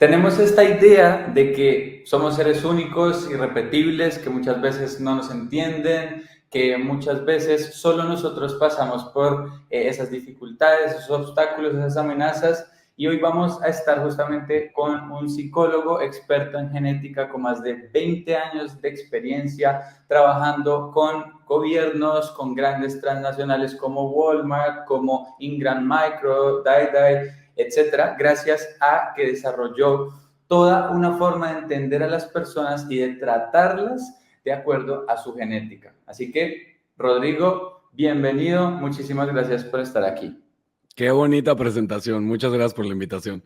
Tenemos esta idea de que somos seres únicos, irrepetibles, que muchas veces no nos entienden, que muchas veces solo nosotros pasamos por esas dificultades, esos obstáculos, esas amenazas. Y hoy vamos a estar justamente con un psicólogo experto en genética con más de 20 años de experiencia trabajando con gobiernos, con grandes transnacionales como Walmart, como Ingram Micro, DiDi, etcétera, gracias a que desarrolló toda una forma de entender a las personas y de tratarlas de acuerdo a su genética. Así que, Rodrigo, bienvenido, muchísimas gracias por estar aquí. Qué bonita presentación, muchas gracias por la invitación.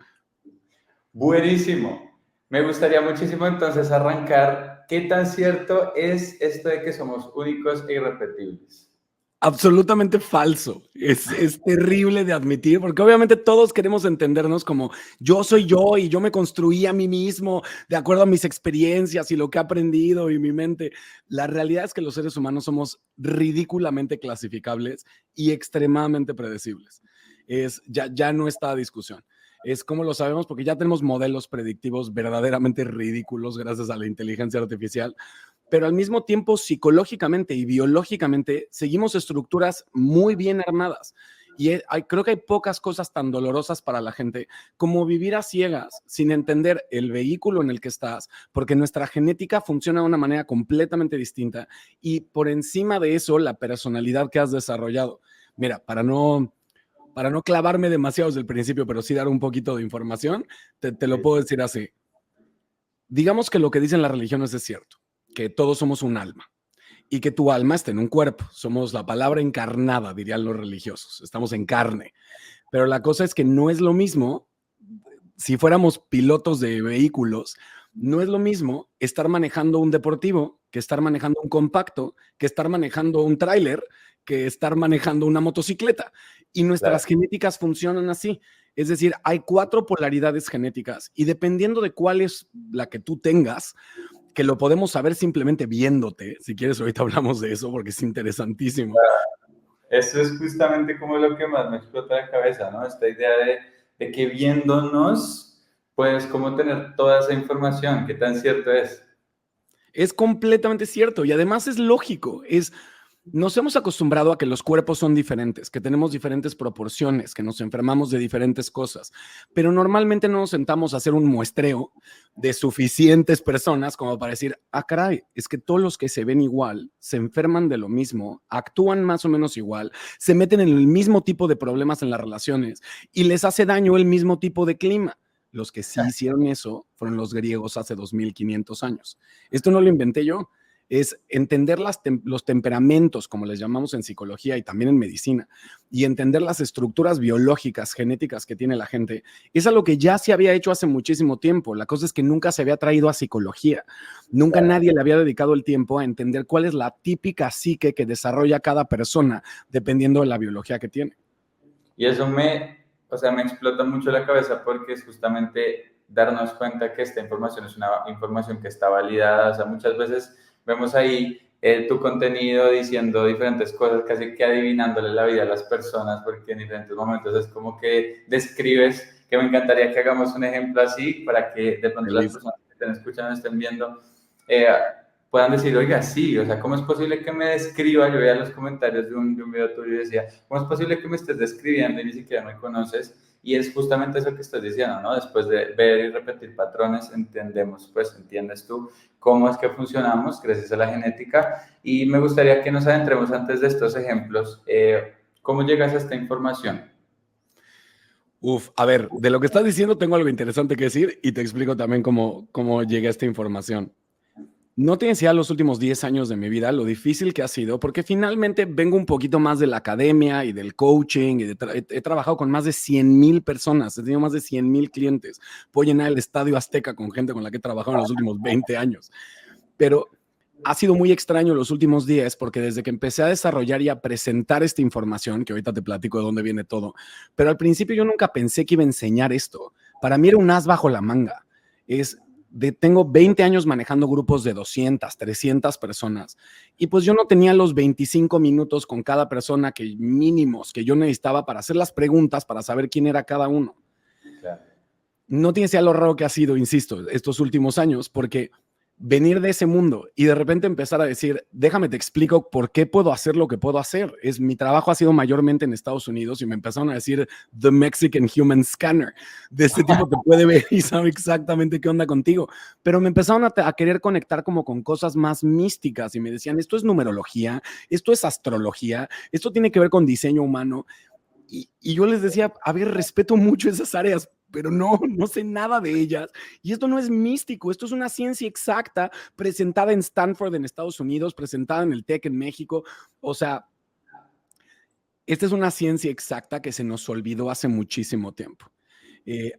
Buenísimo. Me gustaría muchísimo entonces arrancar. ¿Qué tan cierto es esto de que somos únicos e irrepetibles? Absolutamente falso. Es terrible de admitir, porque obviamente todos queremos entendernos como yo soy yo y yo me construí a mí mismo de acuerdo a mis experiencias y lo que he aprendido y mi mente. La realidad es que los seres humanos somos ridículamente clasificables y extremadamente predecibles. Ya no está a discusión. Es como lo sabemos porque ya tenemos modelos predictivos verdaderamente ridículos gracias a la inteligencia artificial, pero al mismo tiempo psicológicamente y biológicamente seguimos estructuras muy bien armadas. Y creo que hay pocas cosas tan dolorosas para la gente como vivir a ciegas, sin entender el vehículo en el que estás, porque nuestra genética funciona de una manera completamente distinta y por encima de eso, la personalidad que has desarrollado. Mira, para no clavarme demasiado desde el principio, pero sí dar un poquito de información, te lo puedo decir así. Digamos que lo que dicen las religiones es cierto, que todos somos un alma y que tu alma está en un cuerpo. Somos la palabra encarnada, dirían los religiosos. Estamos en carne. Pero la cosa es que no es lo mismo, si fuéramos pilotos de vehículos, no es lo mismo estar manejando un deportivo que estar manejando un compacto, que estar manejando un tráiler, que estar manejando una motocicleta. Y nuestras genéticas funcionan así. Es decir, hay 4 polaridades genéticas y dependiendo de cuál es la que tú tengas, que lo podemos saber simplemente viéndote. Si quieres, ahorita hablamos de eso porque es interesantísimo. Eso es justamente como lo que más me explota la cabeza, ¿no? Esta idea de que viéndonos, puedes como tener toda esa información. ¿Qué tan cierto es? Es completamente cierto y además es lógico. Nos hemos acostumbrado a que los cuerpos son diferentes, que tenemos diferentes proporciones, que nos enfermamos de diferentes cosas, pero normalmente no nos sentamos a hacer un muestreo de suficientes personas como para decir, ah, caray, es que todos los que se ven igual se enferman de lo mismo, actúan más o menos igual, se meten en el mismo tipo de problemas en las relaciones y les hace daño el mismo tipo de clima. Los que sí hicieron eso fueron los griegos hace 2500 años. Esto no lo inventé yo, es entender los temperamentos, como les llamamos en psicología y también en medicina, y entender las estructuras biológicas, genéticas que tiene la gente. Es algo que ya se había hecho hace muchísimo tiempo. La cosa es que nunca se había traído a psicología. Nunca nadie le había dedicado el tiempo a entender cuál es la típica psique que desarrolla cada persona dependiendo de la biología que tiene. Y eso me explota mucho la cabeza porque es justamente darnos cuenta que esta información es una información que está validada. O sea, muchas veces vemos ahí tu contenido diciendo diferentes cosas, casi que adivinándole la vida a las personas, porque en diferentes momentos es como que describes, que me encantaría que hagamos un ejemplo así para que de pronto las Feliz. personas que estén escuchando, estén viendo, eh, puedan decir, oiga, sí, o sea, ¿cómo es posible que me describa? Yo veía los comentarios de un video tuyo y decía, ¿cómo es posible que me estés describiendo y ni siquiera me conoces? Y es justamente eso que estás diciendo, ¿no? Después de ver y repetir patrones, entendemos, pues entiendes tú cómo es que funcionamos gracias a la genética. Y me gustaría que nos adentremos antes de estos ejemplos. ¿Cómo llegas a esta información? Uf, a ver, de lo que estás diciendo tengo algo interesante que decir y te explico también cómo llegué a esta información. No te decía los últimos 10 años de mi vida lo difícil que ha sido, porque finalmente vengo un poquito más de la academia y del coaching, y he trabajado con más de 100,000 personas, he tenido más de 100,000 clientes, puedo llenar el Estadio Azteca con gente con la que he trabajado en los últimos 20 años, pero ha sido muy extraño los últimos días porque desde que empecé a desarrollar y a presentar esta información, que ahorita te platico de dónde viene todo, pero al principio yo nunca pensé que iba a enseñar esto. Para mí era un as bajo la manga. Tengo 20 años manejando grupos de 200, 300 personas y pues yo no tenía los 25 minutos con cada persona mínimos que yo necesitaba para hacer las preguntas, para saber quién era cada uno. Claro. No tienes idea lo raro que ha sido, insisto, estos últimos años, porque venir de ese mundo y de repente empezar a decir, déjame te explico por qué puedo hacer lo que puedo hacer. Mi trabajo ha sido mayormente en Estados Unidos y me empezaron a decir The Mexican Human Scanner. De este tipo te puede ver y sabe exactamente qué onda contigo. Pero me empezaron a querer conectar como con cosas más místicas y me decían, esto es numerología, esto es astrología, esto tiene que ver con diseño humano. Y yo les decía, a ver, respeto mucho esas áreas, pero no sé nada de ellas. Y esto no es místico, esto es una ciencia exacta presentada en Stanford en Estados Unidos, presentada en el TEC en México. O sea, esta es una ciencia exacta que se nos olvidó hace muchísimo tiempo.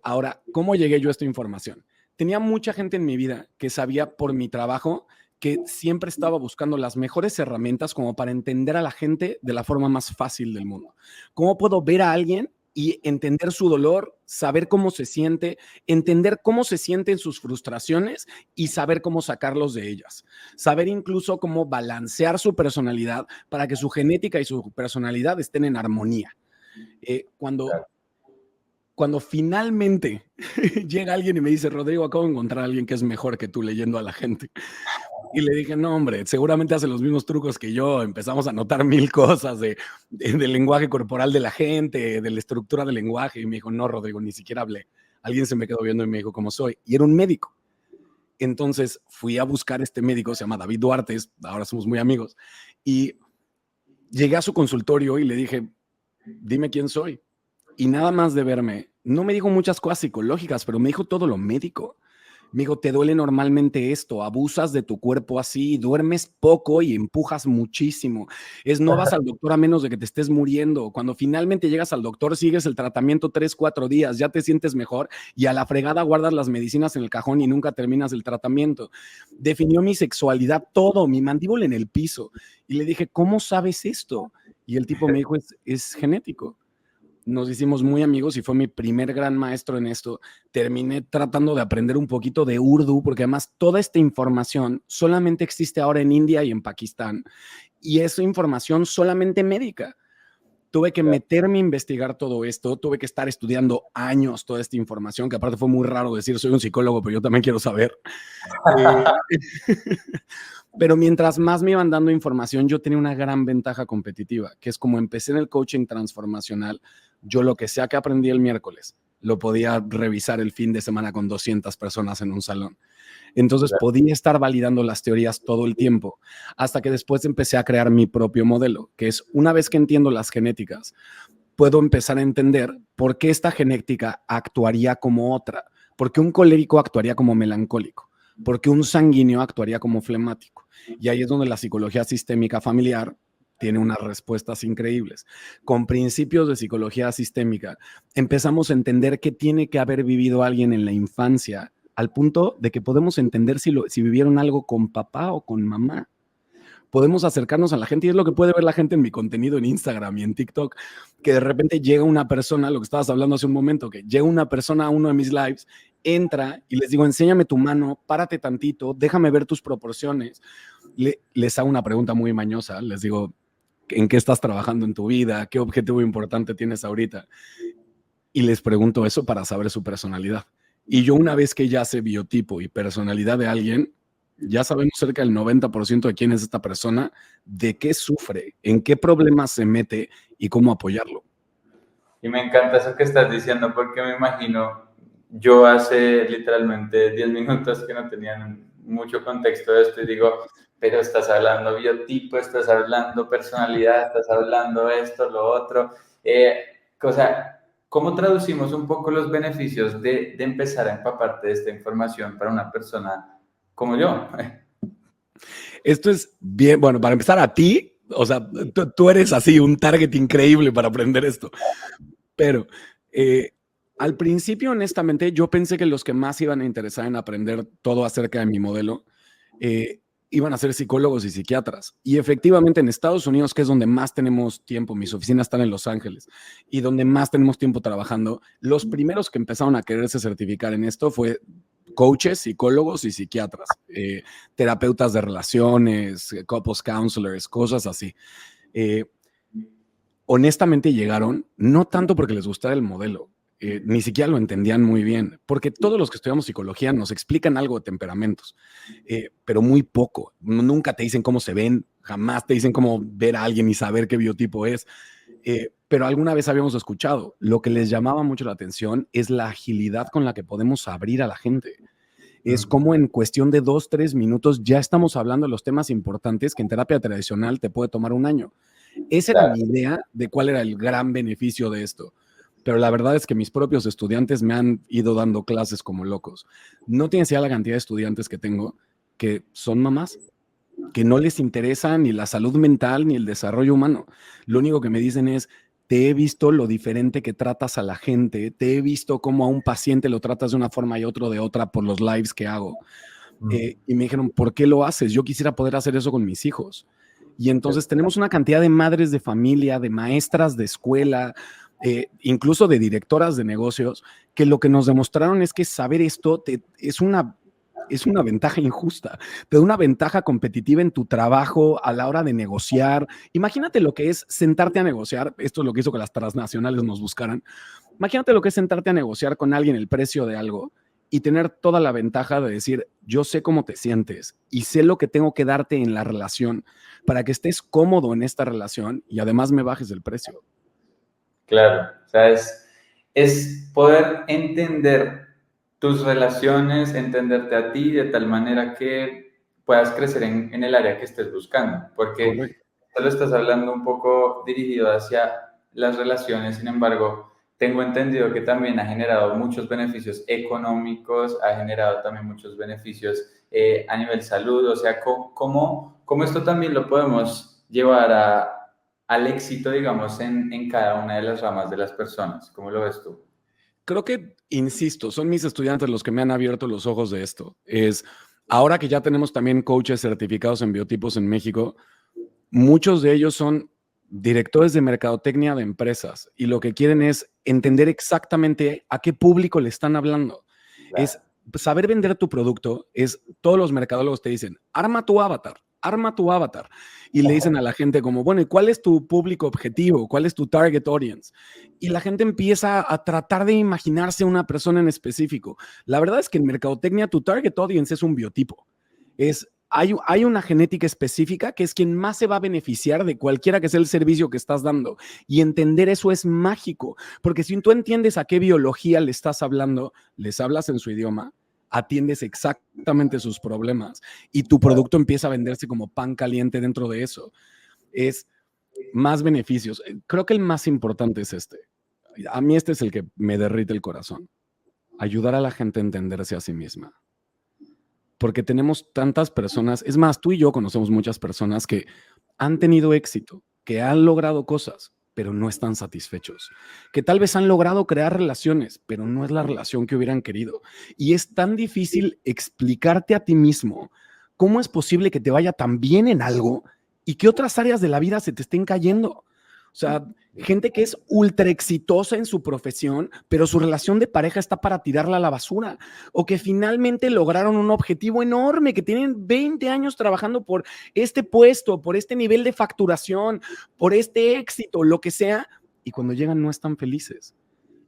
Ahora, ¿cómo llegué yo a esta información? Tenía mucha gente en mi vida que sabía por mi trabajo que siempre estaba buscando las mejores herramientas como para entender a la gente de la forma más fácil del mundo. ¿Cómo puedo ver a alguien y entender su dolor, saber cómo se siente, entender cómo se sienten sus frustraciones y saber cómo sacarlos de ellas? Saber incluso cómo balancear su personalidad para que su genética y su personalidad estén en armonía. Cuando finalmente llega alguien y me dice, Rodrigo, acabo de encontrar a alguien que es mejor que tú leyendo a la gente. Y le dije, no, hombre, seguramente hace los mismos trucos que yo. Empezamos a notar mil cosas del lenguaje corporal de la gente, de la estructura del lenguaje. Y me dijo, no, Rodrigo, ni siquiera hablé. Alguien se me quedó viendo y me dijo cómo soy. Y era un médico. Entonces fui a buscar este médico, se llama David Duarte, ahora somos muy amigos. Y llegué a su consultorio y le dije, dime quién soy. Y nada más de verme, no me dijo muchas cosas psicológicas, pero me dijo todo lo médico. Me dijo, te duele normalmente esto, abusas de tu cuerpo así, duermes poco y empujas muchísimo. No vas al doctor a menos de que te estés muriendo. Cuando finalmente llegas al doctor, sigues el tratamiento 3, 4 días, ya te sientes mejor y a la fregada guardas las medicinas en el cajón y nunca terminas el tratamiento. Definió mi sexualidad, todo, mi mandíbula en el piso. Y le dije, ¿cómo sabes esto? Y el tipo me dijo, es genético. Nos hicimos muy amigos y fue mi primer gran maestro en esto. Terminé tratando de aprender un poquito de Urdu, porque además toda esta información solamente existe ahora en India y en Pakistán. Y es información solamente médica. Tuve que meterme a investigar todo esto, tuve que estar estudiando años toda esta información, que aparte fue muy raro decir, soy un psicólogo, pero yo también quiero saber. Pero mientras más me iban dando información, yo tenía una gran ventaja competitiva, que es como empecé en el coaching transformacional, yo lo que sea que aprendí el miércoles, lo podía revisar el fin de semana con 200 personas en un salón. Entonces podía estar validando las teorías todo el tiempo, hasta que después empecé a crear mi propio modelo, que es una vez que entiendo las genéticas, puedo empezar a entender por qué esta genética actuaría como otra, por qué un colérico actuaría como melancólico, por qué un sanguíneo actuaría como flemático. Y ahí es donde la psicología sistémica familiar tiene unas respuestas increíbles. Con principios de psicología sistémica empezamos a entender qué tiene que haber vivido alguien en la infancia, al punto de que podemos entender si vivieron algo con papá o con mamá. Podemos acercarnos a la gente y es lo que puede ver la gente en mi contenido en Instagram y en TikTok, que de repente llega una persona, lo que estabas hablando hace un momento, que llega una persona a uno de mis lives, entra y les digo, enséñame tu mano, párate tantito, déjame ver tus proporciones. Les hago una pregunta muy mañosa, les digo, ¿en qué estás trabajando en tu vida? ¿Qué objetivo importante tienes ahorita? Y les pregunto eso para saber su personalidad. Y yo una vez que ya sé biotipo y personalidad de alguien, ya sabemos cerca del 90% de quién es esta persona, de qué sufre, en qué problemas se mete y cómo apoyarlo. Y me encanta eso que estás diciendo porque me imagino, yo hace literalmente 10 minutos que no tenían mucho contexto de esto y digo, pero estás hablando biotipo, estás hablando personalidad, estás hablando esto, lo otro. O sea, ¿cómo traducimos un poco los beneficios de empezar a empaparte de esta información para una persona como yo? Esto es bien, bueno, para empezar a ti, o sea, tú eres así, un target increíble para aprender esto. Pero al principio, honestamente, yo pensé que los que más iban a interesar en aprender todo acerca de mi modelo iban a ser psicólogos y psiquiatras. Y efectivamente en Estados Unidos, que es donde más tenemos tiempo, mis oficinas están en Los Ángeles, y donde más tenemos tiempo trabajando, los primeros que empezaron a quererse certificar en esto fue coaches, psicólogos y psiquiatras, terapeutas de relaciones, couples counselors, cosas así. Honestamente llegaron, no tanto porque les gustara el modelo, Ni siquiera lo entendían muy bien, porque todos los que estudiamos psicología nos explican algo de temperamentos, pero muy poco. Nunca te dicen cómo se ven, jamás te dicen cómo ver a alguien y saber qué biotipo es. Pero alguna vez habíamos escuchado, lo que les llamaba mucho la atención es la agilidad con la que podemos abrir a la gente. Es como en cuestión de 2, 3 minutos ya estamos hablando de los temas importantes que en terapia tradicional te puede tomar un año. Esa era Claro. mi idea de cuál era el gran beneficio de esto. Pero la verdad es que mis propios estudiantes me han ido dando clases como locos. No tienes idea la cantidad de estudiantes que tengo que son mamás, que no les interesa ni la salud mental ni el desarrollo humano. Lo único que me dicen es, te he visto lo diferente que tratas a la gente, te he visto cómo a un paciente lo tratas de una forma y otro de otra por los lives que hago. Y me dijeron, ¿por qué lo haces? Yo quisiera poder hacer eso con mis hijos. Y entonces tenemos una cantidad de madres de familia, de maestras de escuela, incluso de directoras de negocios, que lo que nos demostraron es que saber esto es una ventaja injusta, te da una ventaja competitiva en tu trabajo a la hora de negociar. Imagínate lo que es sentarte a negociar, esto es lo que hizo que las transnacionales nos buscaran. Imagínate lo que es sentarte a negociar con alguien el precio de algo y tener toda la ventaja de decir, yo sé cómo te sientes y sé lo que tengo que darte en la relación para que estés cómodo en esta relación y además me bajes el precio. Claro, o sea, es poder entender tus relaciones, entenderte a ti de tal manera que puedas crecer en el área que estés buscando, porque Correcto. solo estás hablando un poco dirigido hacia las relaciones, sin embargo, tengo entendido que también ha generado muchos beneficios económicos, ha generado también muchos beneficios a nivel salud, o sea, ¿cómo esto también lo podemos llevar al éxito, digamos, en cada una de las ramas de las personas? ¿Cómo lo ves tú? Creo que, insisto, son mis estudiantes los que me han abierto los ojos de esto. Ahora que ya tenemos también coaches certificados en biotipos en México, muchos de ellos son directores de mercadotecnia de empresas y lo que quieren es entender exactamente a qué público le están hablando. Claro. Es saber vender tu producto, todos los mercadólogos te dicen, arma tu avatar. Y le dicen a la gente como, bueno, ¿y cuál es tu público objetivo? ¿Cuál es tu target audience? Y la gente empieza a tratar de imaginarse una persona en específico. La verdad es que en mercadotecnia tu target audience es un biotipo. Hay una genética específica que es quien más se va a beneficiar de cualquiera que sea el servicio que estás dando. Y entender eso es mágico, porque si tú entiendes a qué biología le estás hablando, les hablas en su idioma, atiendes exactamente sus problemas y tu producto empieza a venderse como pan caliente dentro de eso. Es más beneficios. Creo que el más importante es este. A mí este es el que me derrite el corazón. Ayudar a la gente a entenderse a sí misma. Porque tenemos tantas personas, es más, tú y yo conocemos muchas personas que han tenido éxito, que han logrado cosas, pero no están satisfechos, que tal vez han logrado crear relaciones, pero no es la relación que hubieran querido. Y es tan difícil explicarte a ti mismo cómo es posible que te vaya tan bien en algo y que otras áreas de la vida se te estén cayendo. O sea, gente que es ultra exitosa en su profesión, pero su relación de pareja está para tirarla a la basura. O que finalmente lograron un objetivo enorme, que tienen 20 años trabajando por este puesto, por este nivel de facturación, por este éxito, lo que sea, y cuando llegan no están felices.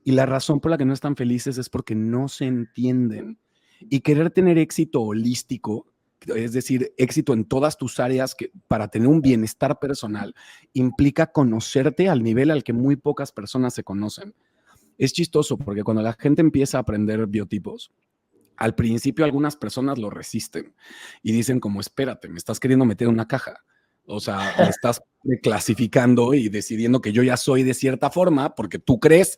Y la razón por la que no están felices es porque no se entienden. Y querer tener éxito holístico, es decir, éxito en todas tus áreas para tener un bienestar personal, implica conocerte al nivel al que muy pocas personas se conocen. Es chistoso porque cuando la gente empieza a aprender biotipos, al principio algunas personas lo resisten y dicen como, espérate, me estás queriendo meter en una caja. O sea, me estás clasificando y decidiendo que yo ya soy de cierta forma porque tú crees.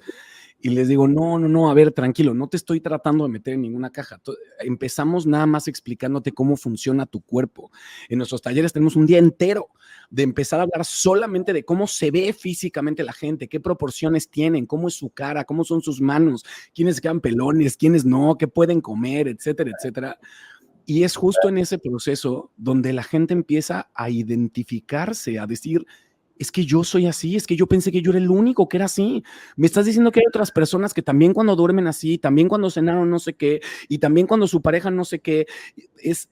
Y les digo, no, a ver, tranquilo, no te estoy tratando de meter en ninguna caja. Empezamos nada más explicándote cómo funciona tu cuerpo. En nuestros talleres tenemos un día entero de empezar a hablar solamente de cómo se ve físicamente la gente, qué proporciones tienen, cómo es su cara, cómo son sus manos, quiénes quedan pelones, quiénes no, qué pueden comer, etcétera, etcétera. Y es justo en ese proceso donde la gente empieza a identificarse, a decir, es que yo soy así, es que yo pensé que yo era el único que era así. Me estás diciendo que hay otras personas que también cuando duermen así, también cuando cenaron no sé qué, y también cuando su pareja no sé qué. Es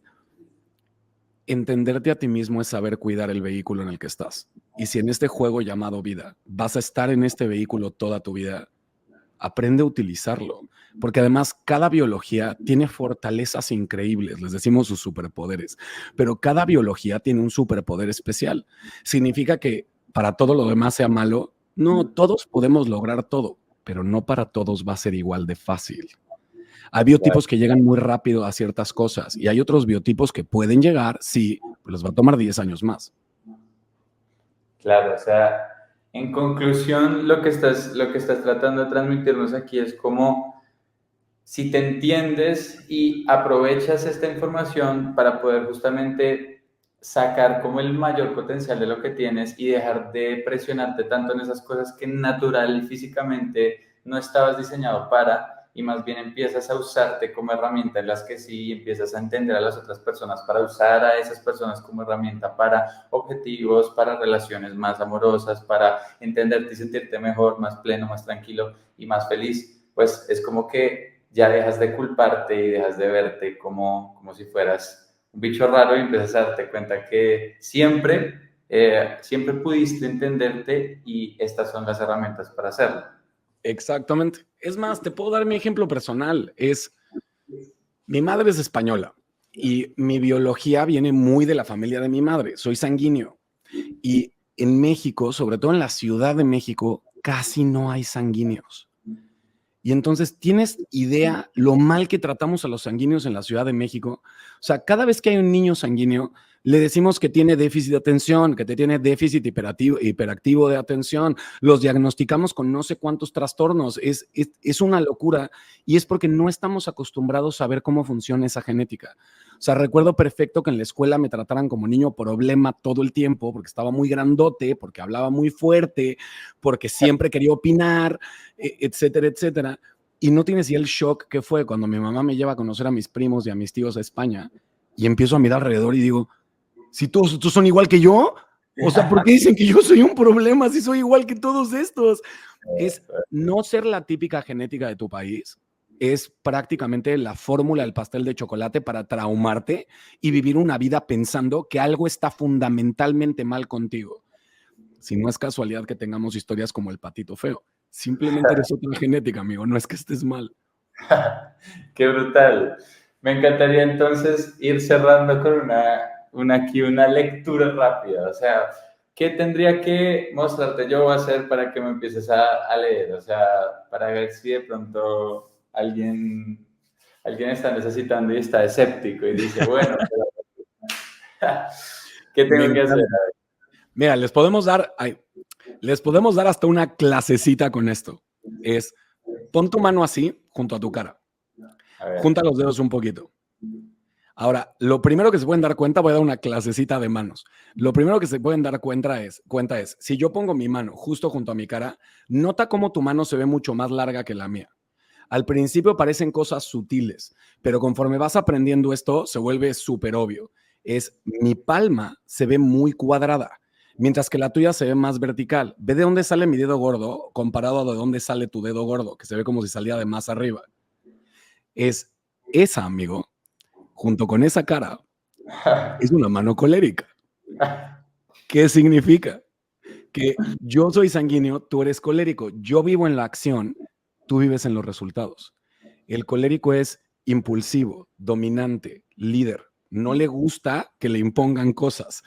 entenderte a ti mismo, es saber cuidar el vehículo en el que estás. Y si en este juego llamado vida vas a estar en este vehículo toda tu vida, aprende a utilizarlo, porque además cada biología tiene fortalezas increíbles, les decimos sus superpoderes, pero cada biología tiene un superpoder especial. Significa que para todo lo demás sea malo. No, todos podemos lograr todo, pero no para todos va a ser igual de fácil. Hay biotipos que llegan muy rápido a ciertas cosas y hay otros biotipos que pueden llegar, sí, pero les va a tomar 10 años más. Claro, o sea, en conclusión, lo que estás tratando de transmitirnos aquí es como si te entiendes y aprovechas esta información para poder justamente sacar como el mayor potencial de lo que tienes y dejar de presionarte tanto en esas cosas que natural y físicamente no estabas diseñado para, y más bien empiezas a usarte como herramienta en las que sí, empiezas a entender a las otras personas para usar a esas personas como herramienta para objetivos, para relaciones más amorosas, para entenderte y sentirte mejor, más pleno, más tranquilo y más feliz, pues es como que ya dejas de culparte y dejas de verte como si fueras un bicho raro y empiezas a darte cuenta que siempre pudiste entenderte y estas son las herramientas para hacerlo. Exactamente. Es más, te puedo dar mi ejemplo personal. Mi madre es española y mi biología viene muy de la familia de mi madre. Soy sanguíneo. Y en México, sobre todo en la Ciudad de México, casi no hay sanguíneos. Y entonces, ¿tienes idea lo mal que tratamos a los sanguíneos en la Ciudad de México? O sea, cada vez que hay un niño sanguíneo, le decimos que tiene déficit de atención, que te tiene déficit hiperactivo de atención. Los diagnosticamos con no sé cuántos trastornos. Es una locura y es porque no estamos acostumbrados a ver cómo funciona esa genética. O sea, recuerdo perfecto que en la escuela me trataran como niño problema todo el tiempo porque estaba muy grandote, porque hablaba muy fuerte, porque siempre quería opinar, etcétera, etcétera. Y no tienes idea el shock que fue cuando mi mamá me lleva a conocer a mis primos y a mis tíos a España y empiezo a mirar alrededor y digo, si todos estos son igual que yo, o sea, ¿por qué dicen que yo soy un problema si soy igual que todos estos? Es no ser la típica genética de tu país, es prácticamente la fórmula del pastel de chocolate para traumarte y vivir una vida pensando que algo está fundamentalmente mal contigo. Si no es casualidad que tengamos historias como el patito feo. Simplemente eres otra genética, amigo, no es que estés mal. Qué brutal. Me encantaría entonces ir cerrando con una lectura rápida. O sea, ¿qué tendría que mostrarte yo a hacer para que me empieces a leer? O sea, para ver si de pronto alguien está necesitando y está escéptico y dice, bueno, ¿qué tengo que hacer? Mira, les podemos dar hasta una clasecita con esto. Es, pon tu mano así junto a tu cara. Junta los dedos un poquito. Ahora, lo primero que se pueden dar cuenta, voy a dar una clasecita de manos. Lo primero que se pueden dar cuenta es, si yo pongo mi mano justo junto a mi cara, nota cómo tu mano se ve mucho más larga que la mía. Al principio parecen cosas sutiles, pero conforme vas aprendiendo esto, se vuelve súper obvio. Mi palma se ve muy cuadrada, mientras que la tuya se ve más vertical. Ve de dónde sale mi dedo gordo comparado a de dónde sale tu dedo gordo, que se ve como si salía de más arriba. Es esa, amigo, junto con esa cara, es una mano colérica. ¿Qué significa? Que yo soy sanguíneo, tú eres colérico. Yo vivo en la acción, tú vives en los resultados. El colérico es impulsivo, dominante, líder. No le gusta que le impongan cosas.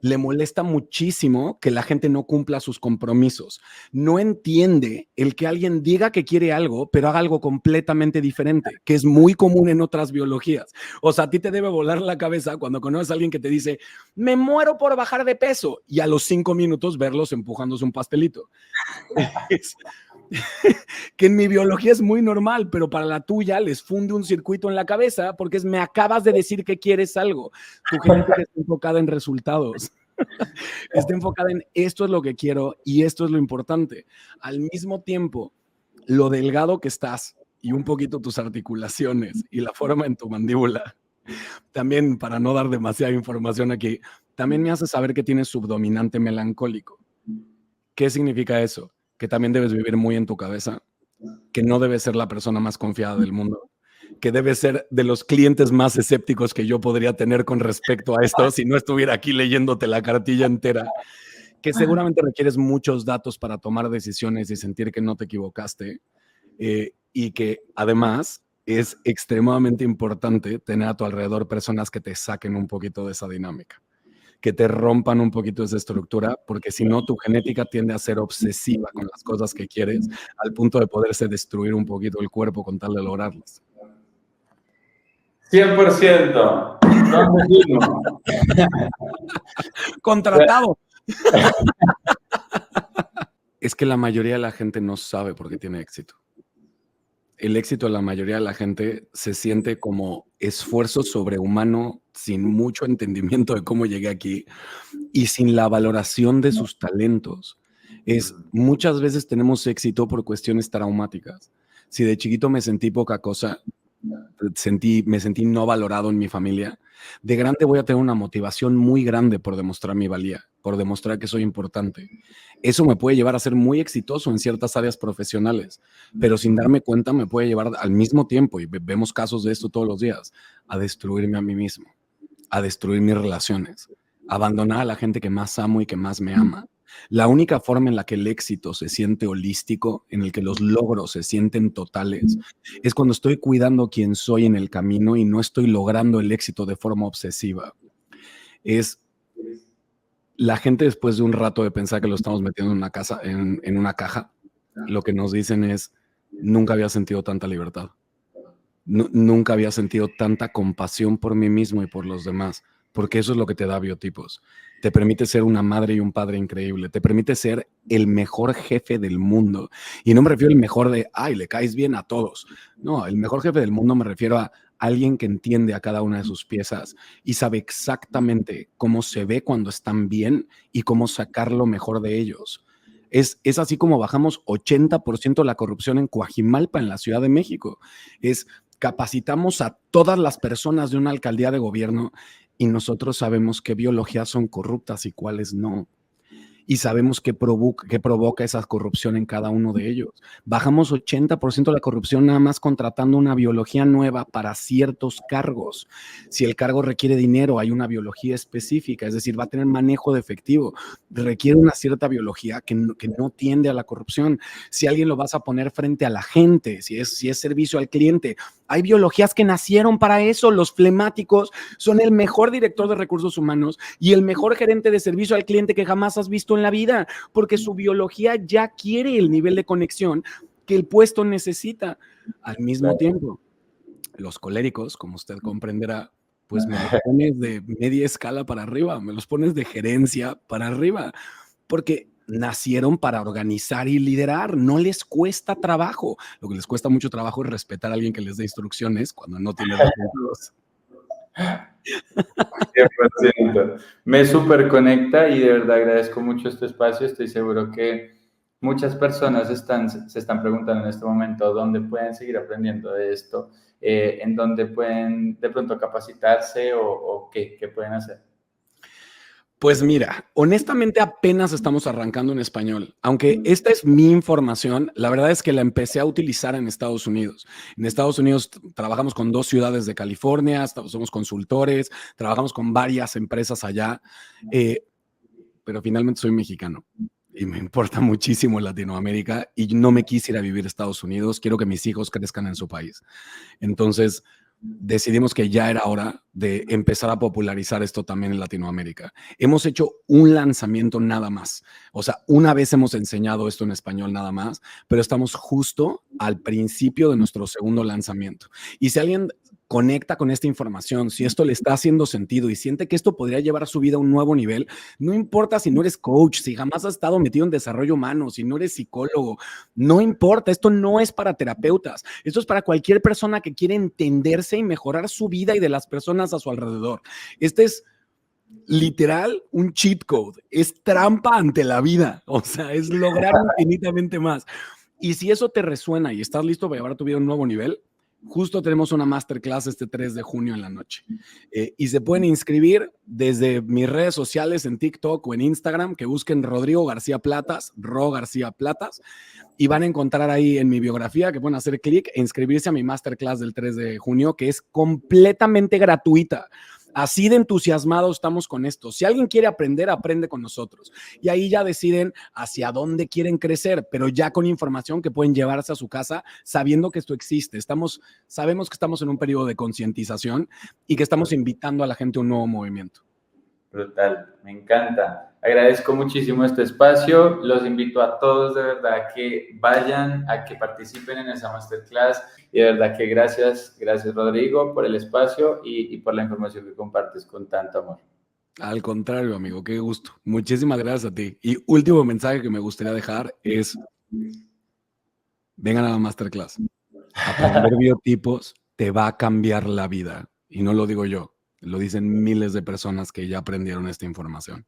Le molesta muchísimo que la gente no cumpla sus compromisos. No entiende el que alguien diga que quiere algo, pero haga algo completamente diferente, que es muy común en otras biologías. O sea, a ti te debe volar la cabeza cuando conoces a alguien que te dice, me muero por bajar de peso, y a los 5 minutos verlos empujándose un pastelito. Que en mi biología es muy normal, pero para la tuya les funde un circuito en la cabeza porque me acabas de decir que quieres algo. Tu genética está enfocada en resultados. Está enfocada en esto es lo que quiero y esto es lo importante. Al mismo tiempo, lo delgado que estás y un poquito tus articulaciones y la forma en tu mandíbula, también para no dar demasiada información aquí, también me hace saber que tienes subdominante melancólico. ¿Qué significa eso? Que también debes vivir muy en tu cabeza, que no debes ser la persona más confiada del mundo, que debes ser de los clientes más escépticos que yo podría tener con respecto a esto si no estuviera aquí leyéndote la cartilla entera, que seguramente requieres muchos datos para tomar decisiones y sentir que no te equivocaste, y que además es extremadamente importante tener a tu alrededor personas que te saquen un poquito de esa dinámica, que te rompan un poquito esa estructura, porque si no, tu genética tiende a ser obsesiva con las cosas que quieres, al punto de poderse destruir un poquito el cuerpo con tal de lograrlas. 100%. ¿Dónde firmo? ¡Contratado! Es que la mayoría de la gente no sabe por qué tiene éxito. El éxito de la mayoría de la gente se siente como esfuerzo sobrehumano, sin mucho entendimiento de cómo llegué aquí y sin la valoración de sus talentos. Muchas veces tenemos éxito por cuestiones traumáticas. Si de chiquito me sentí poca cosa, me sentí no valorado en mi familia, de grande voy a tener una motivación muy grande por demostrar mi valía, por demostrar que soy importante. Eso me puede llevar a ser muy exitoso en ciertas áreas profesionales, pero sin darme cuenta me puede llevar al mismo tiempo, y vemos casos de esto todos los días, a destruirme a mí mismo, a destruir mis relaciones, a abandonar a la gente que más amo y que más me ama. La única forma en la que el éxito se siente holístico, en el que los logros se sienten totales, es cuando estoy cuidando quién soy en el camino y no estoy logrando el éxito de forma obsesiva. Es la gente, después de un rato de pensar que lo estamos metiendo en una caja, lo que nos dicen es: nunca había sentido tanta libertad. Nunca había sentido tanta compasión por mí mismo y por los demás, porque eso es lo que te da biotipos. Te permite ser una madre y un padre increíble, te permite ser el mejor jefe del mundo. Y no me refiero al mejor de, ay, le caes bien a todos. No, el mejor jefe del mundo me refiero a alguien que entiende a cada una de sus piezas y sabe exactamente cómo se ve cuando están bien y cómo sacar lo mejor de ellos. Es así como bajamos 80% la corrupción en Coajimalpa, en la Ciudad de México. Capacitamos a todas las personas de una alcaldía de gobierno y nosotros sabemos qué biologías son corruptas y cuáles no. Y sabemos qué provoca esa corrupción en cada uno de ellos. Bajamos 80% la corrupción nada más contratando una biología nueva para ciertos cargos. Si el cargo requiere dinero, hay una biología específica, es decir, va a tener manejo de efectivo. Requiere una cierta biología que no tiende a la corrupción. Si alguien lo vas a poner frente a la gente, si es servicio al cliente, hay biologías que nacieron para eso. Los flemáticos son el mejor director de recursos humanos y el mejor gerente de servicio al cliente que jamás has visto en la vida, porque su biología ya quiere el nivel de conexión que el puesto necesita. Al mismo tiempo, los coléricos, como usted comprenderá, pues me los pones de media escala para arriba, me los pones de gerencia para arriba, porque nacieron para organizar y liderar, no les cuesta trabajo. Lo que les cuesta mucho trabajo es respetar a alguien que les dé instrucciones cuando no tiene resultados. 100%. Me súper conecta y de verdad agradezco mucho este espacio. Estoy seguro que muchas personas se están preguntando en este momento dónde pueden seguir aprendiendo de esto, en dónde pueden de pronto capacitarse o qué pueden hacer. Pues mira, honestamente apenas estamos arrancando en español. Aunque esta es mi información, la verdad es que la empecé a utilizar en Estados Unidos. En Estados Unidos trabajamos con 2 ciudades de California, somos consultores, trabajamos con varias empresas allá, pero finalmente soy mexicano y me importa muchísimo Latinoamérica y no me quise ir a vivir a Estados Unidos. Quiero que mis hijos crezcan en su país. Entonces decidimos que ya era hora de empezar a popularizar esto también en Latinoamérica. Hemos hecho un lanzamiento nada más. O sea, una vez hemos enseñado esto en español nada más, pero estamos justo al principio de nuestro segundo lanzamiento. Y si alguien conecta con esta información, si esto le está haciendo sentido y siente que esto podría llevar a su vida a un nuevo nivel, no importa si no eres coach, si jamás has estado metido en desarrollo humano, si no eres psicólogo, no importa, esto no es para terapeutas, esto es para cualquier persona que quiere entenderse y mejorar su vida y de las personas a su alrededor. Este es literal un cheat code, es trampa ante la vida, o sea, es lograr infinitamente más. Y si eso te resuena y estás listo para llevar tu vida a un nuevo nivel, justo tenemos una masterclass este 3 de junio en la noche. Y se pueden inscribir desde mis redes sociales en TikTok o en Instagram, que busquen Rodrigo García Platas, Ro García Platas, y van a encontrar ahí en mi biografía que pueden hacer clic e inscribirse a mi masterclass del 3 de junio, que es completamente gratuita. Así de entusiasmados estamos con esto. Si alguien quiere aprender, aprende con nosotros. Y ahí ya deciden hacia dónde quieren crecer, pero ya con información que pueden llevarse a su casa sabiendo que esto existe. Sabemos que estamos en un periodo de concientización y que estamos invitando a la gente a un nuevo movimiento. Brutal, me encanta. Agradezco muchísimo este espacio. Los invito a todos de verdad a que vayan, a que participen en esa masterclass. Y de verdad que gracias Rodrigo por el espacio y por la información que compartes con tanto amor. Al contrario, amigo, qué gusto. Muchísimas gracias a ti. Y último mensaje que me gustaría dejar es, vengan a la masterclass. Aprender biotipos te va a cambiar la vida. Y no lo digo yo, lo dicen miles de personas que ya aprendieron esta información.